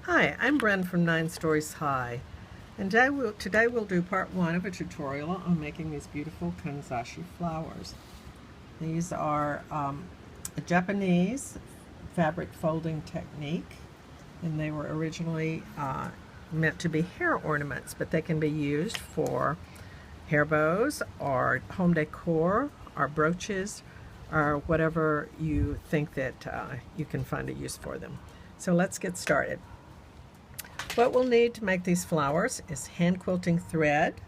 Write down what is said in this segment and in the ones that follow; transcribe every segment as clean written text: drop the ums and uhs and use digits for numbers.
Hi, I'm Brynn from 9 Stories High, and today we'll do part 1 of a tutorial on making these beautiful Kanzashi flowers. These are a Japanese fabric folding technique, and they were originally meant to be hair ornaments, but they can be used for hair bows or home decor or brooches or whatever you think that you can find a use for them. So let's get started. What we'll need to make these flowers is hand quilting thread.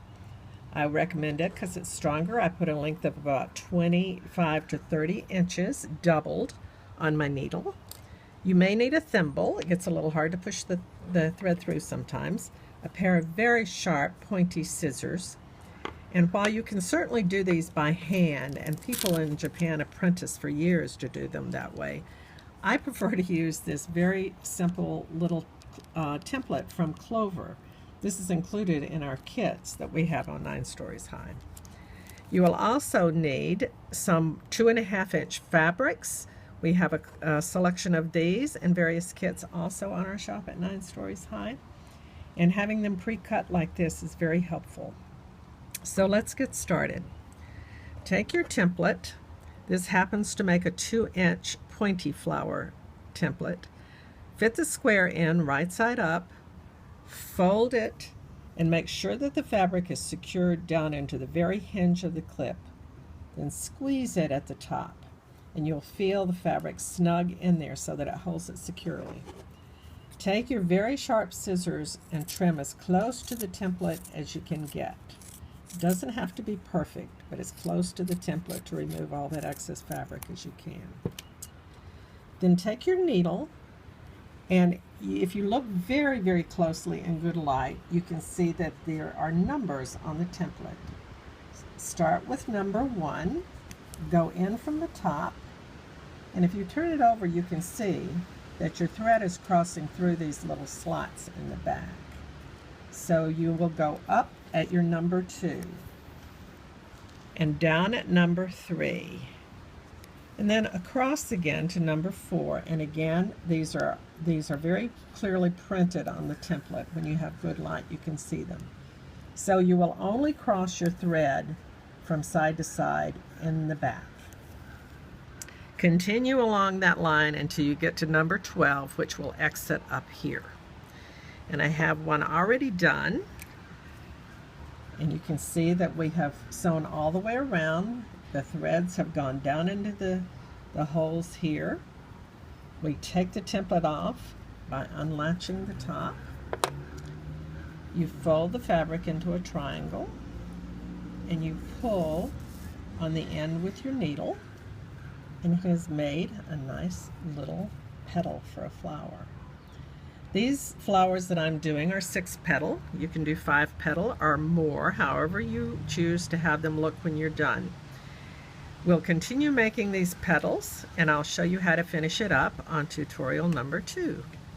I recommend it because it's stronger. I put a length of about 25 to 30 inches doubled on my needle. You may need a thimble. It gets a little hard to push the thread through sometimes. A pair of very sharp pointy scissors. And while you can certainly do these by hand, and people in Japan apprentice for years to do them that way, I prefer to use this very simple little template from Clover. This is included in our kits that we have on 9 Stories High. You will also need some 2.5-inch fabrics. We have a selection of these and various kits also on our shop at 9 Stories High. And having them pre-cut like this is very helpful. So let's get started. Take your template. This happens to make a 2-inch pointy flower template. Fit the square in right side up, fold it, and make sure that the fabric is secured down into the very hinge of the clip. Then squeeze it at the top, and you'll feel the fabric snug in there so that it holds it securely. Take your very sharp scissors and trim as close to the template as you can get. It doesn't have to be perfect, but as close to the template to remove all that excess fabric as you can. Then take your needle, and if you look very, very closely in good light, you can see that there are numbers on the template. Start with number 1, go in from the top, and if you turn it over, you can see that your thread is crossing through these little slots in the back. So you will go up at your number 2 and down at number 3. And then across again to number 4, and again these are very clearly printed on the template. When you have good light you can see them. So you will only cross your thread from side to side in the back. Continue along that line until you get to number 12, which will exit up here. And I have one already done, and you can see that we have sewn all the way around. The threads have gone down into the holes here. We take the template off by unlatching the top. You fold the fabric into a triangle, and you pull on the end with your needle, and it has made a nice little petal for a flower. These flowers that I'm doing are 6 petal. You can do 5 petal or more, however you choose to have them look when you're done. We'll continue making these petals, and I'll show you how to finish it up on tutorial number 2.